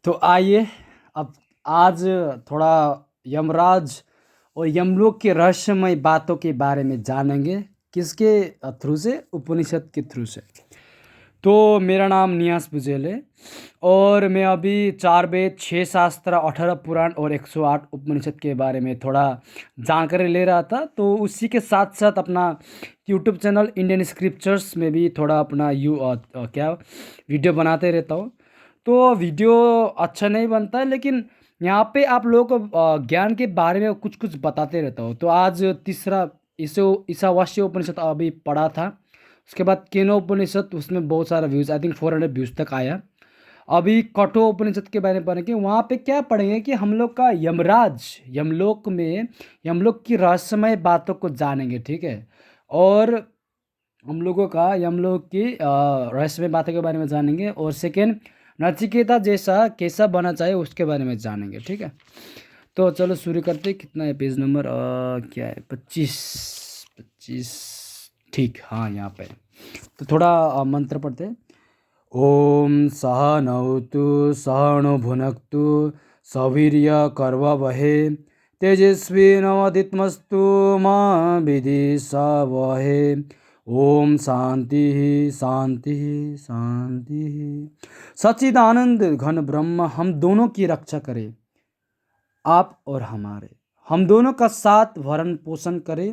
तो आइए अब आज थोड़ा यमराज और यमलोक के रहस्यमय बातों के बारे में जानेंगे। किसके थ्रू से? उपनिषद के थ्रू से। तो मेरा नाम नियास बुजेल है और मैं अभी 4 वेद, 6 शास्त्र, 18 पुराण और 108 उपनिषद के बारे में थोड़ा जानकारी ले रहा था। तो उसी के साथ साथ अपना यूट्यूब चैनल इंडियन स्क्रिप्चर्स में भी थोड़ा अपना क्या वीडियो बनाते रहता हूँ। तो वीडियो अच्छा नहीं बनता है, लेकिन यहाँ पे आप लोगों को ज्ञान के बारे में कुछ कुछ बताते रहता हूँ। तो आज तीसरा ईशावास्य उपनिषद अभी पढ़ा था। उसके बाद केनो उपनिषद, उसमें बहुत सारा व्यूज़, आई थिंक 400 व्यूज़ तक आया। अभी कठो उपनिषद के बारे में पढ़ेंगे। वहाँ पे क्या पढ़ेंगे कि हम लोग का यमराज, यमलोक में यमलोक की रहस्यमय बातों को जानेंगे, ठीक है। और हम लोगों का यमलोक की रहस्यमय बातों के बारे में जानेंगे। और सेकेंड, नचिकेता जैसा कैसा बना चाहिए उसके बारे में जानेंगे, ठीक है। तो चलो शुरू करते हैं। कितना है पेज नंबर? क्या है? 25 25, ठीक, हाँ यहाँ पे। तो थोड़ा मंत्र पढ़ते हैं। ओम सहनौतु सहनो भुनक्तु सवीर्य कर्ववहे तेजस्विनवदित्मस्तु मा विद्विषावहे। ओम शांति शांति शांति। सच्चिदानंद घन ब्रह्म हम दोनों की रक्षा करे, आप और हमारे, हम दोनों का साथ भरण पोषण करे,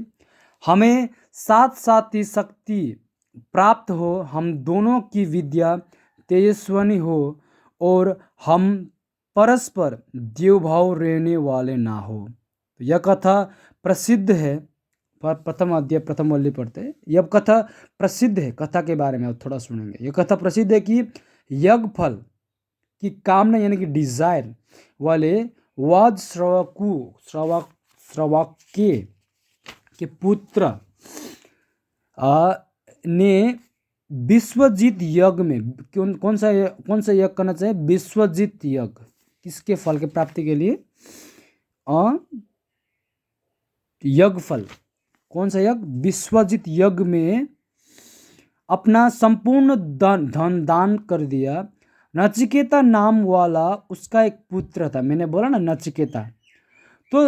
हमें साथ साथ ही शक्ति प्राप्त हो, हम दोनों की विद्या तेजस्वनी हो और हम परस्पर देवभाव रहने वाले ना हो। तो यह कथा प्रसिद्ध है। प्रथम अध्याय प्रथम वल्ली पढ़ते हैं। यह कथा प्रसिद्ध है। कथा के बारे में अब थोड़ा सुनेंगे। यह कथा प्रसिद्ध है कि यज्ञ फल की कामना यानी कि डिजायर वाले वाद श्रवाक्य के पुत्र ने विश्वजीत यज्ञ में कौन सा यज्ञ करना चाहिए? विश्वजीत यज्ञ। किसके फल की प्राप्ति के लिए? यज्ञ फल। कौन सा यज्ञ? विश्वजीत यज्ञ में अपना संपूर्ण धन दान कर दिया। नचिकेता नाम वाला उसका एक पुत्र था। मैंने बोला ना नचिकेता। तो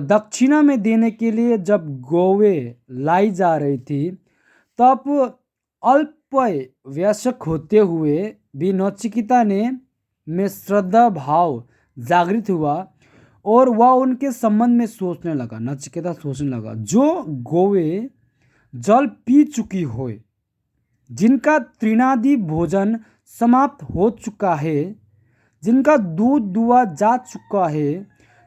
दक्षिणा में देने के लिए जब गौवे लाई जा रही थी, तब अल्प वयस्क होते हुए भी नचिकेता में श्रद्धा भाव जागृत हुआ और वह उनके संबंध में सोचने लगा। नचिकेता सोचने लगा, जो गौवे जल पी चुकी हो, जिनका तृणादि भोजन समाप्त हो चुका है, जिनका दूध दुआ जा चुका है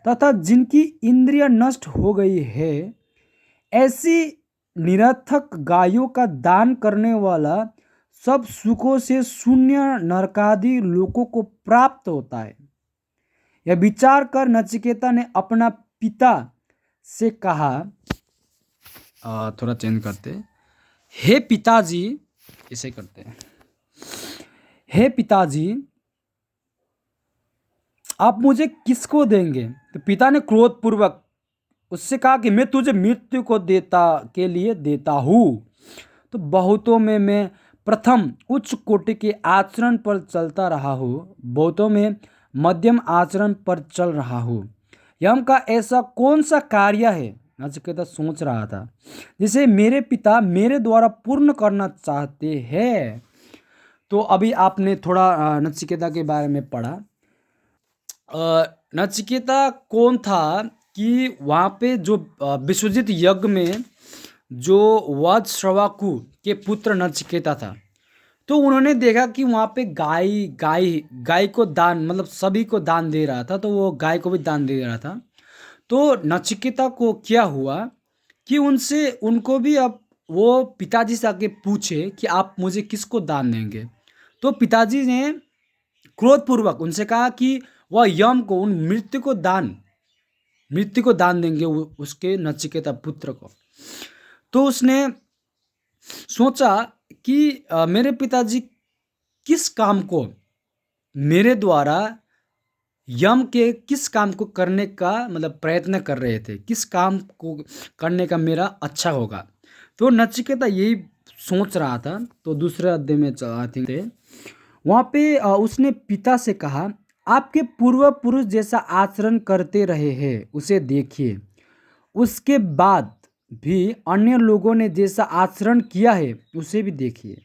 तथा जिनकी इंद्रिय नष्ट हो गई है, ऐसी निरर्थक गायों का दान करने वाला सब सुखों से शून्य नरकादि लोकों को प्राप्त होता है। यह विचार कर नचिकेता ने अपना पिता से कहा, थोड़ा चेंज करते, हे पिताजी, इसे करते हैं, हे पिताजी आप मुझे किसको देंगे? तो पिता ने क्रोधपूर्वक उससे कहा कि मैं तुझे मृत्यु को के लिए देता हूँ। तो बहुतों में मैं प्रथम उच्च कोटि के आचरण पर चलता रहा हूँ, बहुतों में मध्यम आचरण पर चल रहा हूँ। यम का ऐसा कौन सा कार्य है, नचिकेता सोच रहा था, जिसे मेरे पिता मेरे द्वारा पूर्ण करना चाहते हैं। तो अभी आपने थोड़ा नचिकेता के बारे में पढ़ा। नचिकेता कौन था कि वहाँ पे जो विश्वजीत यज्ञ में जो वध श्रवाकु के पुत्र नचिकेता था, तो उन्होंने देखा कि वहाँ पे गाय गाय गाय को दान, मतलब सभी को दान दे रहा था, तो वो गाय को भी दान दे रहा था। तो नचिकेता को क्या हुआ कि उनसे उनको भी अब वो पिताजी से आके पूछे कि आप मुझे किसको दान देंगे। तो पिताजी ने क्रोधपूर्वक उनसे कहा कि वह यम को, उन मृत्यु को दान देंगे, उसके नचिकेता पुत्र को। तो उसने सोचा कि मेरे पिताजी किस काम को मेरे द्वारा यम के किस काम को करने का मतलब प्रयत्न कर रहे थे, किस काम को करने का मेरा अच्छा होगा। तो नचिकेता यही सोच रहा था। तो दूसरे अध्याय में आई थिंक थे, वहाँ पे उसने पिता से कहा, आपके पूर्व पुरुष जैसा आचरण करते रहे हैं उसे देखिए, उसके बाद भी अन्य लोगों ने जैसा आचरण किया है उसे भी देखिए।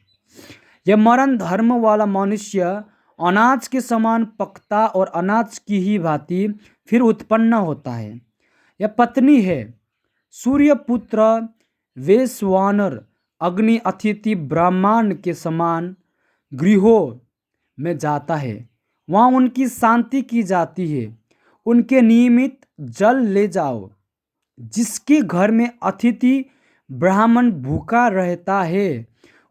यह मरण धर्म वाला मनुष्य अनाज के समान पकता और अनाज की ही भांति फिर उत्पन्न होता है। यह पत्नी है, सूर्यपुत्र वेश्वानर अग्नि अतिथि ब्रह्मांड के समान गृहों में जाता है, वहाँ उनकी शांति की जाती है। उनके नियमित जल ले जाओ। जिसके घर में अतिथि ब्राह्मण भूखा रहता है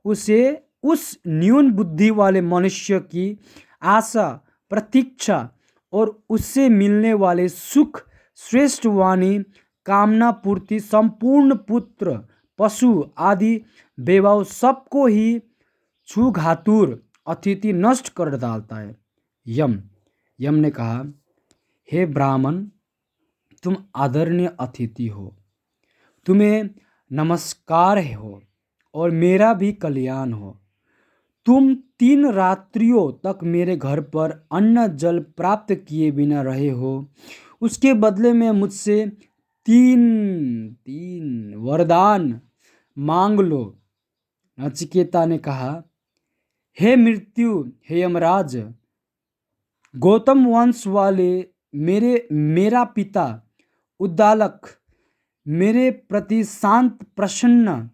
उसे उस न्यून बुद्धि वाले मनुष्य की आशा, प्रतीक्षा और उससे मिलने वाले सुख, श्रेष्ठ वाणी, कामना पूर्ति, संपूर्ण पुत्र, पशु आदि वैभव सबको ही छूघातुर अतिथि नष्ट कर डालता है। यम यम ने कहा, हे ब्राह्मण, तुम आदरणीय अतिथि हो, तुम्हें नमस्कार हो और मेरा भी कल्याण हो। तुम 3 रात्रियों तक मेरे घर पर अन्न जल प्राप्त किए बिना रहे हो, उसके बदले में मुझसे तीन तीन वरदान मांग लो। नचिकेता ने कहा, हे मृत्यु, हे यमराज, गौतम वंश वाले मेरा पिता उद्दालक मेरे प्रति शांत, प्रसन्न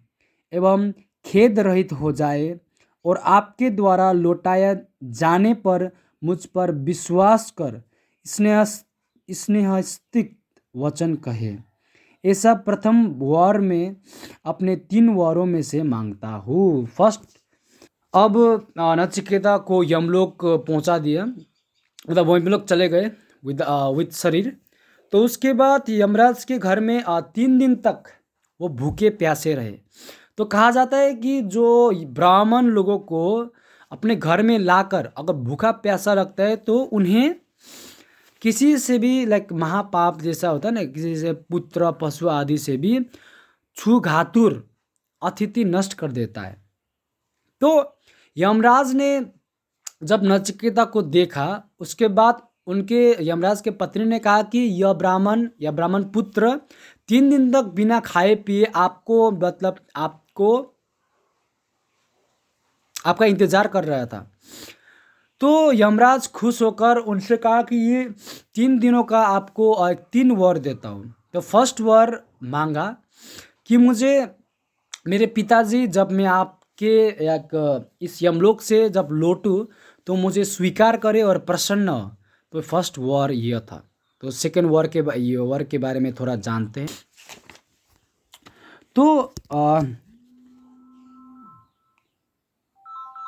एवं खेद रहित हो जाए और आपके द्वारा लौटाया जाने पर मुझ पर विश्वास कर स्नेह स्नेहस्तिक वचन कहे। ऐसा प्रथम वार में अपने 3 वारों में से मांगता हूँ। फर्स्ट, अब नचिकेता को यमलोक पहुंचा दिया, मतलब वहीं पे लोग चले गए विद शरीर। तो उसके बाद यमराज के घर में 3 दिन तक वो भूखे प्यासे रहे। तो कहा जाता है कि जो ब्राह्मण लोगों को अपने घर में लाकर अगर भूखा प्यासा लगता है तो उन्हें किसी से भी लाइक महापाप जैसा होता है ना, किसी से पुत्र पशु आदि से भी छूघातुर अतिथि नष्ट कर देता है। तो यमराज ने जब नचिकेता को देखा, उसके बाद उनके यमराज के पत्नी ने कहा कि यह ब्राह्मण पुत्र 3 दिन तक बिना खाए पिए आपको, मतलब आपको आपका इंतजार कर रहा था। तो यमराज खुश होकर उनसे कहा कि ये 3 दिनों का आपको 3 वर देता हूँ। तो फर्स्ट वर मांगा कि मुझे मेरे पिताजी जब मैं आपके इस यमलोक से जब लौटूँ तो मुझे स्वीकार करे और प्रसन्न हो। तो फर्स्ट वर यह था। तो सेकेंड वर के बारे में थोड़ा जानते हैं। तो